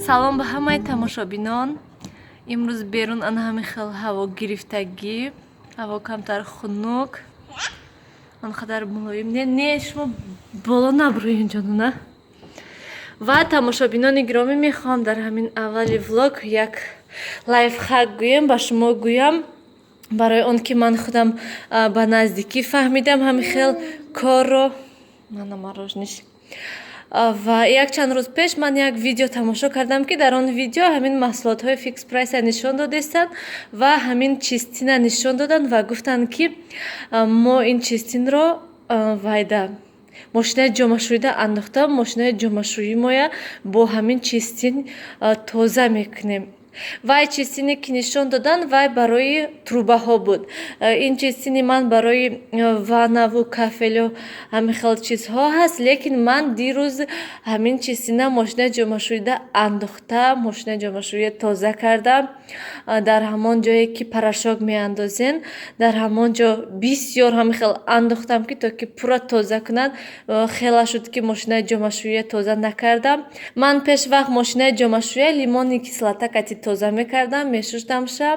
салом ба ҳамаи тамошобинон. имрӯз берун ана ҳами хел ҳаво гирифтагӣ, ҳаво камтар хунук, анқадар мулоим не шумо боло набурӯи инҷону на. Ва тамошобинони гиромӣ, мехоҳам дар ҳамин аввали влог як лайфхак гӯем, ба шумо гӯям, барои он ки ман худам ба наздикӣ фаҳмидам ҳами хел корро. Мана морожниш. Ва якчанд рӯз пеш ман як видео тамошо кардам, ки дар он видео ҳамин маҳсулотҳои фикс прайса нишон додестанд ва ҳамин чистина нишон доданд ва гуфтанд, ки мо ин чистинро вайда мошинаи ҷомашӯида андохтам, мошинаи ҷомашӯимоя бо ҳамин чистин тоза мекунем. Вай чистине ки нишон доданд, вай барои трубаҳо буд. Ин чистини ман барои ванаву кафелю ҳамин хел чизҳо ҳаст, лекин ман дирӯз ҳамин чистина мошинаи ҷомашӯида андохта, мошинаи ҷомашӯие тоза карда, дар ҳамон ҷое ки порошок меандозен, дар ҳамон ҷо бисёр ҳамин хел андохтам, ки то ки пурра тоза кунад. Хела шуд ки мошинаи ҷомашӯие тоза накардам. Ман пешвақт мошинаи ҷомашӯие лимони кислота кати тоза мекардам, мешуштамша.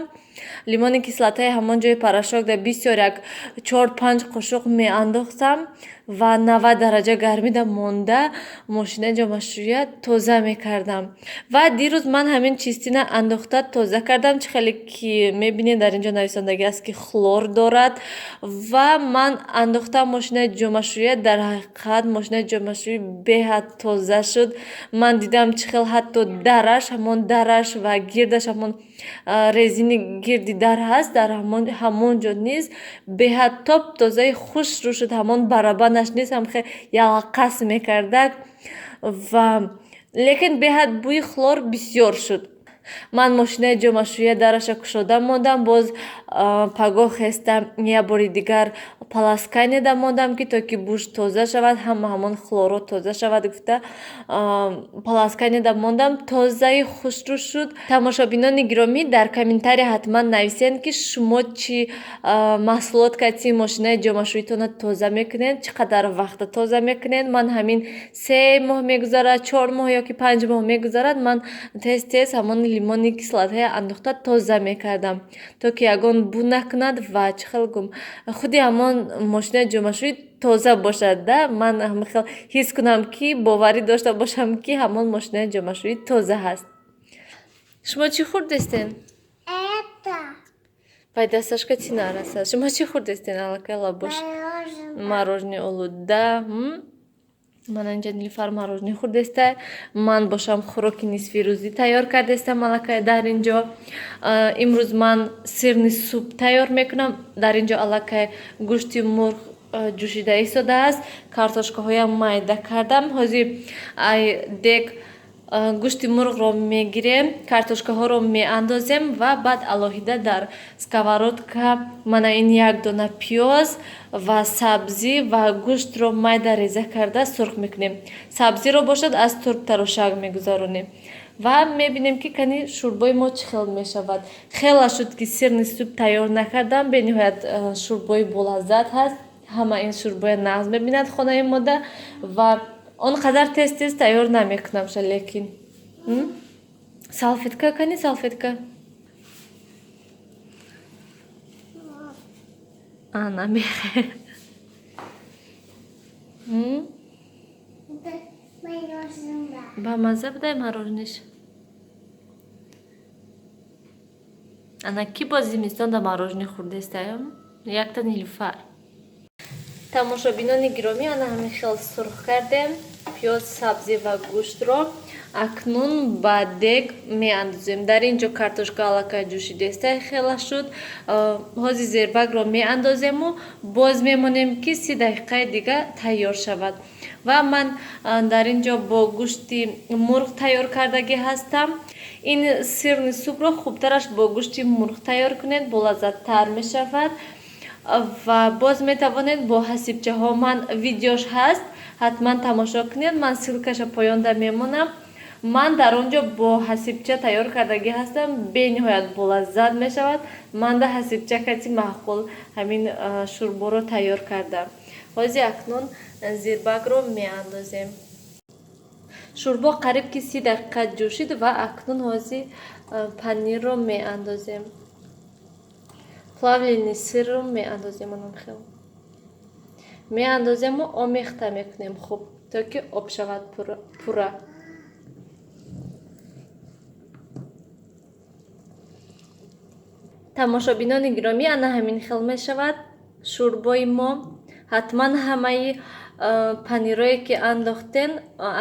Лимони кислотаи ҳамон ҷои порошок да бисёр як 4-5 қошуқ меандохтам ва 90 дараҷа гармида монда мошинаи ҷомашӯия тоза мекардам. Ва дирӯз ман ҳамин чистина андохта тоза кардам. Чӣ хеле ки мебинед дар инҷо нависандагӣ аст ки хлор дорад. Ва ман андохтам мошинаи ҷомашӯия, дар ҳақиқат мошинаи ҷомашӯӣ беҳад тоза шуд. Ман дидам чӣ хел ҳатто дараш, ҳамон дараш ва гирдаш ҳамон резини гирди дар ҳаст, дар ҳамон ҷо низ беҳад топ тозаи хушрӯ шуд. ҳамон барабанаш низ ҳам хел ялқас мекардак ва лекин беҳад бӯи хлор бисёр шуд. Ман мошинаи ҷомашӯия дараша кушода мондам, боз пагоҳ хестам я бори дигар паласкайнеда мондам, ки то ки буш тоза шавад, ҳамон хлоро тоза шавад гуфта паласкайнеда мондам. Тозаи хушрӯ шуд. Тамошобинони гиромӣ, дар комментария ҳатман нависед, ки шумо чӣ маҳсулот кати мошинаи ҷомашӯитона тоза мекунед, чӣ қадар вақта тоза мекунед. Ман ҳамин 3 моҳ мегузарад, 4 моҳ ёки 5 моҳ мегузарад, ман тез ҳамон лимони кислотаи андохта тоза мекардам, то ки ягон бу накунад ва чӣ хел гум худи ҳамон мошинаи ҷомашӯӣ тоза бошад. Да, ман ҳамин хел ҳис кунам, ки боварӣ дошта бошам, ки ҳамон мошинаи ҷомашӯӣ тоза ҳаст. Шумо чӣ хӯрдестен? Пай дасташка чӣ нарасад? Шумо чӣ хӯрдестен? Аллакай лабош мороженое олуда. Мана инҷа Нилуфар мороженое хӯрдестай. Ман бошам хӯроки нисфи рӯзӣ тайёр кардестам аллакай дар инҷо. Имрӯз ман сирни суп тайёр мекунам. Дар инҷо аллакай гӯшти мурғ ҷӯшида истодааст. Картошкаҳоям майда кардам. ҳозир ай дег гӯшти мурғро мегирем, картошкаҳоро меандозем ва баъд алоҳида дар сковородка мана ин як дона пиёз ва сабзӣ ва гӯштро майда реза карда сурх мекунем. Сабзиро бошад аз турк тарошак мегузаронем ва мебинем ки кани шӯрбои мо чӣ хел мешавад. Хела шуд ки сирни суп тайёр накардам. Бениҳоят шӯрбои болаззат ҳаст. Ҳама ин шӯрбоя нағз мебинад хонаи мода ва он қадар тез тайёр намекунамша. Лекин салфетка кани салфетка намехе ба маза будай мороженеш. ана ки бо зимистонда мороженое хӯрдестаем? Якта Нилуфар. Тамошобинони гиромӣ, ана ҳамин хел сурх кардем пиёз, сабзӣ ва гӯштро. Акнун ба дег меандозем. Дар ин ҷо картошка аллакай ҷӯшидестай хела шуд. ҳозир зербагро меандозему боз мемонем ки 30 дақиқаи дига тайёр шавад. Ва ман дар ин ҷо бо гӯшти мурғ тайёр кардагӣ ҳастам. Ин сирни супро хубтараш бо гӯшти мурғ тайёр кунед, болаззаттар мешавад. Ва боз метавонед бо ҳасибчаҳо, ман видеош ҳаст, ҳатман тамошо кунед, ман ссилкаша поёнда мемонам. Ман дар он ҷо бо ҳасибча тайёр кардагӣ ҳастам, бениҳоят болаззат мешавад. Ман да ҳасибча кати маъқул ҳамин шӯрборо тайёр кардам. ҳозир акнун зирбагро меандозем. шӯрбо қариб ки 30 дақиқа ҷӯшид ва акнун ҳозир панирро меандозем. плавленый сирро меандозем. Онамхел меандозему омехта мекунем хуб, то ки об шавад пурра. тамошобинони гиромӣ, ана ҳамин хел мешавад шӯрбои мо. ҳатман ҳамаи панирое ки андохтен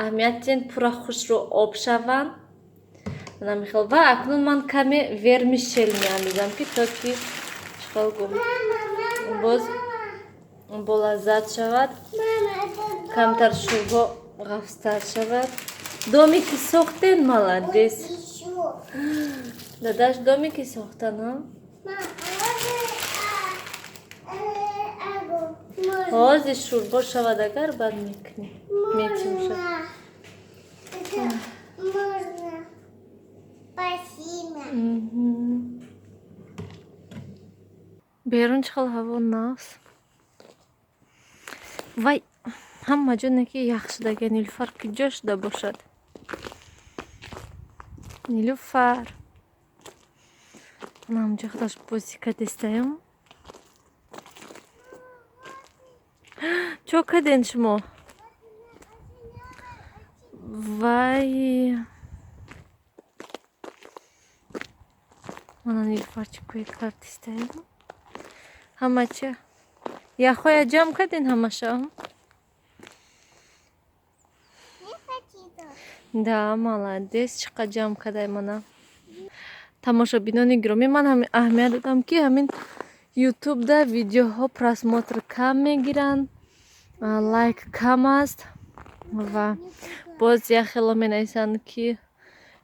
аҳамиятен пурра хушрӯ об шаванд. Ва акнун ман каме вермишел меандозам ки то ки чихел гум боз болаззат шавад, камтар шӯрбо ғафстар шавад. доме ки сохтен, маладес. дадаш доме ки сохтан, ҳозир шӯрбо шавад, агар бад мекунӣ метимша. берун чихел ҳаво нафс. вай ҳама ҷоне ки яхшидаga Нилуфар ки ҷо шуда бошад. Нилуфар намҷо худаш бозӣ кадестаям. чо каден шумо? вай мана Нилуфар чӣ кӯе кардистаям. ҳама чӣ яхоя ҷамъ каден ҳамаша? да, маладес, чиқад ҷамъ кадай мана. тамошобинони гиромӣ, ман аҳамият додам ки ҳамин ютубда видеоҳо просмотр кам мегиранд, лайк кам аст ва боз яхело менависанд ки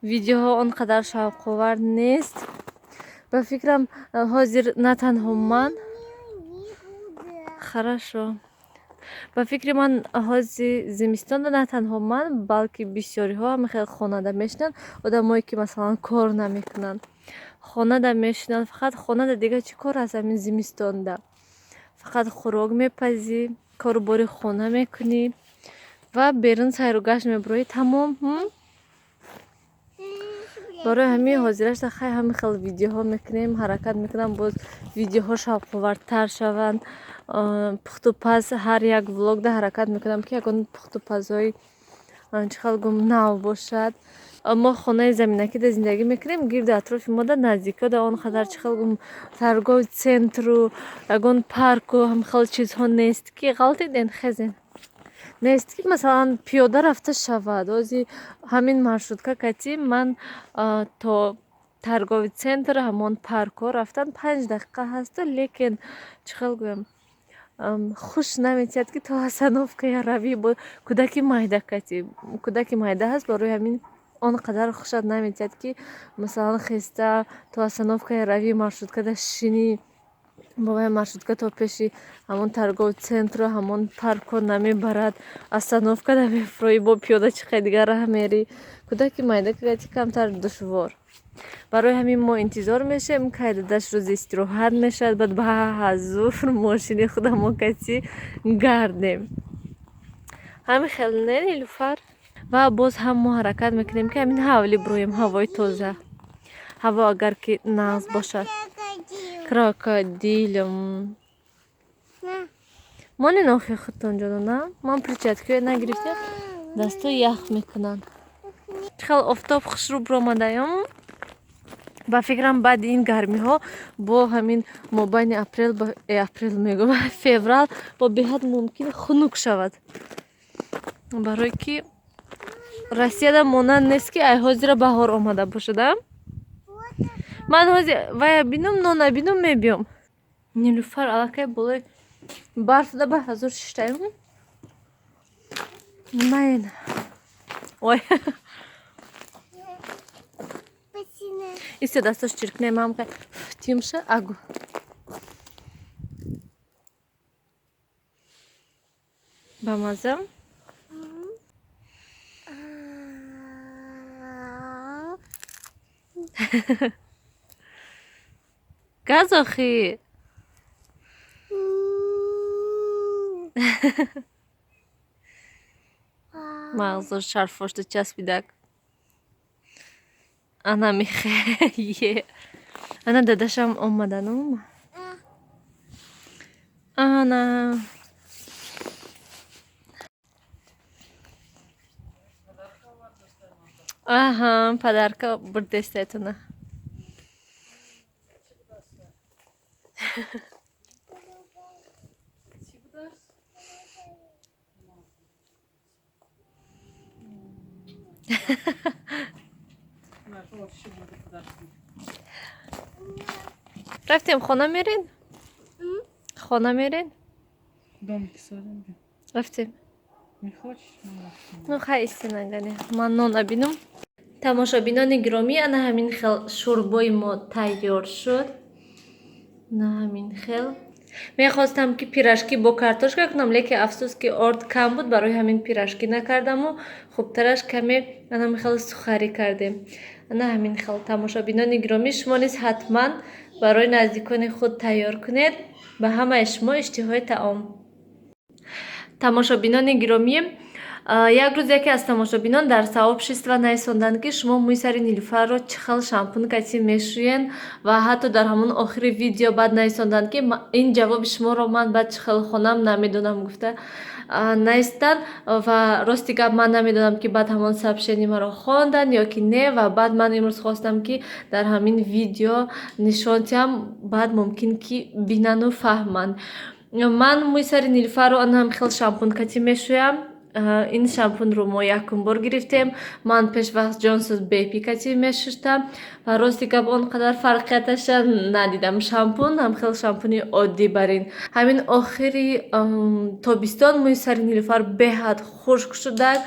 видеоҳо он қадар шавқовар нест. ба фикрам ҳозир на танҳо ман хорошо. ба фикри ман ҳозир зимистонда на танҳо ман, балки бисёриҳо ҳама хел хонада мешинанд. одамое ки масалан кор намекунанд хонада мешинанд. фақат хонада дига чӣ кор аст ҳамин зимистонда? фақат хӯрок мепазӣ, корубори хона мекунӣ ва берун сайру гашт мебароӣ. тамом. барои ҳамин ҳозирашта хай ҳама хел видеоҳо мекунем, ҳаракат мекунам боз видеоҳо шавқовартар шаванд. пухтупаз ҳар як влогда ҳаракат мекунам ки ягон пухтупазҳои чихел гум нав бошад. мо хонаи заминакида зиндагӣ мекунем, гирду атрофи мода наздикода он қадар чихел гум торговый центру ягон парку ҳама хел чизҳо нест ки ғалтиден хезен. нест ки масалан пиёда рафта шавад. ҳозир ҳамин маршрутка кати ман то торговый центр ҳамон паркҳо рафтан 5 дақиқа ҳасту, лекин чихел гӯям хуш наметиҳад ки то остановкая равӣ. бо кӯдаки майда кати кӯдаки майда ҳаст, барои ҳамин он қадар хушад наметиҳад ки масалан хеста то остановкая равӣ, маршруткада шинӣ, бовай маршрутка то пеши ҳамон торговый центру ҳамон паркҳо намебарад. остановкада мефуроӣ, бо пиёда чӣ қай дигар раҳ мерӣ. кӯдаки майда кати камтар душвор. барои ҳамин мо интизор мешавем кай дадаш рӯзи истироҳат мешавад, баъд ба зур мошини худамо кати гардем. ҳамин хел не Нилуфар? ва боз ҳам мо ҳаракат мекунем ки ҳамин ҳавлӣ бироем ҳавои тоза. ҳаво агар ки нағз бошад. крокодил. мо ненохи худтон ҷоно, на? ман перчаткаҳои нагирифтем, дастҳо ях мекунанд. чихел офтоб хушрӯ биромадаям. ба фикрам баъди ин гармиҳо бо ҳамин мобайни апрел мегӯям феврал бо беҳад мумкин хунук шавад. барое ки Россияда монанд нест ки ай ҳозира баҳор омада бошада. ман ҳозир вая бинум нона бинум мебиём. Нилуфар аллакай болои барфда ба ҳазор шиштаем. Нимаен? ой исто дасташ чиркне мамка тимша агу. ба маза. газ охи. мағзур шарфошта часпидак. Ана михе. Ана дадашам омадану. Ана. Ага, подарка бурдестетуна. Рафтем хона мерин? Хона мерин? Домик садим. Рафтем. Не хочешь? Ну хайсти нагане. Ман нон абинум. тамошобинони гиромӣ, ана ҳамин хел шӯрбои мо тайёр шуд. На ҳамин хел мехостам ки пирашки бо картошка кунам, лекин афсӯс ки орд кам буд, барои ҳамин пирашки накардаму хубтараш каме ана ҳамин хел сухарӣ кардем. Ана ҳамин хел тамошобинони гиромӣ, шумо низ ҳатман барои наздикони худ тайёр кунед. Ба ҳамаи шумо иштиҳои таом. тамошобинони гиромӣ, як рӯз яке аз тамошобинон дар сообщество нависонданд ки шумо мӯйсари нилӯфарро чӣ хел шампун катӣ мешӯед ва ҳатто дар ҳамон охири видео баъд нависонданд ки ин ҷавоби шуморо ман баъд чӣ хел хонам намедонам гуфта навистанд ва рости гап ман намедонам ки баъд ҳамон сообщени маро хонданд ё ки не, ва баъд ман имрӯз хостам ки дар ҳамин видео нишон диҳам, баъд мумкин ки бинанду фаҳманд. Ман мӯйсари нилӯфарро ана ҳамин хел шампун катӣ мешӯям. Ин шампунро мо якум бор гирифтем. Ман пешвақт Johnson's Baby катӣ мешуштам ва рости гап он қадар фарқияташа надидам. Шампун ҳамхел шампуни оддӣ барин. Ҳамин охири тобистон мӯйсари нилӯфар беҳад хушк шудак.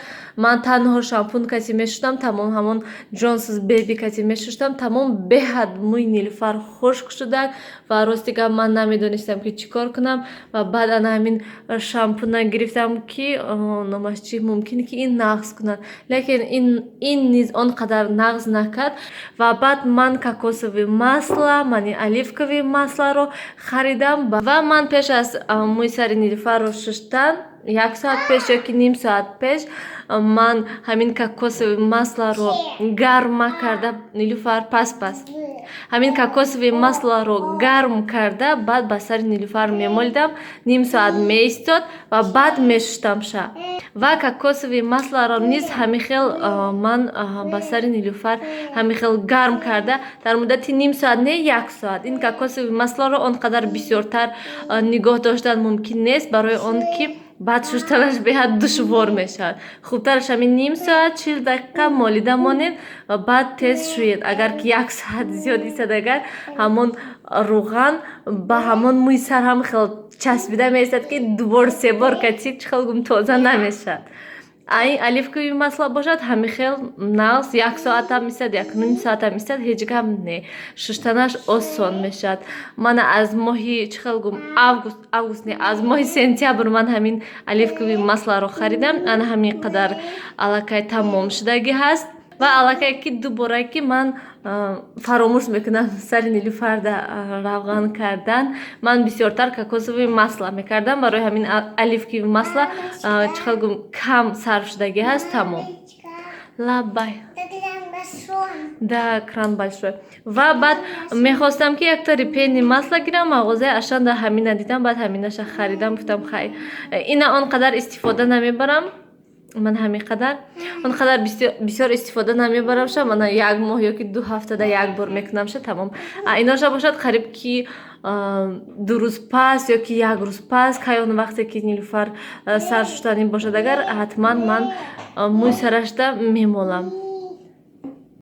Ман танҳо шампун катӣ мешуштам, тамом ҳамон Johnson's Baby катӣ мешуштам, тамом беҳад мӯи нилӯфар хушк шудак ва рости гап ман намедонистам ки чӣ кор кунам ва баъд ана ҳамин шампуна гирифтам ки номаш чӣ мумкин ки ин нағз кунад, лекин ин низ он қадар нағз накард ва баъд ман кокосови масла, мани оливкови масларо харидам ва ман пеш аз мӯйсари нилӯфарро шуштан 1 соат пеш ёки ним соат пеш ман ҳамин кокосови масларо гарма карда нилӯфар пас ҳамин кокосови масларо гарм карда баъд ба сари нилӯфар мемолидам, ним соат меистод ва баъд мешуштамша ва кокосови масларо низ ҳамин хел ман ба сари нилӯфар ҳамин хел гарм карда дар муддати ним соат, не 1 соат. Ин кокосови масларо он қадар бисёртар нигоҳ доштан мумкин нест, барои он ки баъд шуштанаш беҳад душвор мешавад. Хубтараш ҳамин ним соат 40 дақиқа молида монед ва баъд тез шӯед. Агар ки 1 соат зиёд истад, агар ҳамон руған ба ҳамон мӯи сар ҳам хел часпида меистад ки дубор 3 бор катӣ чӣ хел гум тоза намешавад. Айн оливкови масла бошад ҳамин хел нағз 1 соат ҳам истад, 1 ним соат ҳам истад, ҳеҷ гап не, шуштанаш осон мешавад. Ман аз моҳи чӣ хел гум август не, аз моҳи сентябр ман ҳамин оливкови масларо харидам. Ана ҳамин қадар аллакай тамом шудагӣ ҳаст ва аллакай ки дубора ки ман фаромӯш мекунам сари нилӯфарда равған кардан. Ман бисёртар кокосови масла мекардам, барои ҳамин оливкови масла чӣ хел гум кам сарф шудагӣ ҳаст. Тамом. Лаббай. Да, кран большой. Ва баъд мехостам ки яктори пени масла гирам, мағозаи ашанда ҳамина дидам, баъд ҳаминаша харидам, гуфтам хай ина он қадар истифода намебарам. Ман ҳамин қадар он қадар бисёр истифода намебарамша, ман 1 моҳ ёки 2 ҳафтада 1 бор мекунамша. Тамом. Иноша бошад қариб ки 2 рӯз пас ёки 1 рӯз пас, кай он вақте ки нилӯфар сар шуштанӣ бошад, агар ҳатман ман мӯй сарашда мемолам.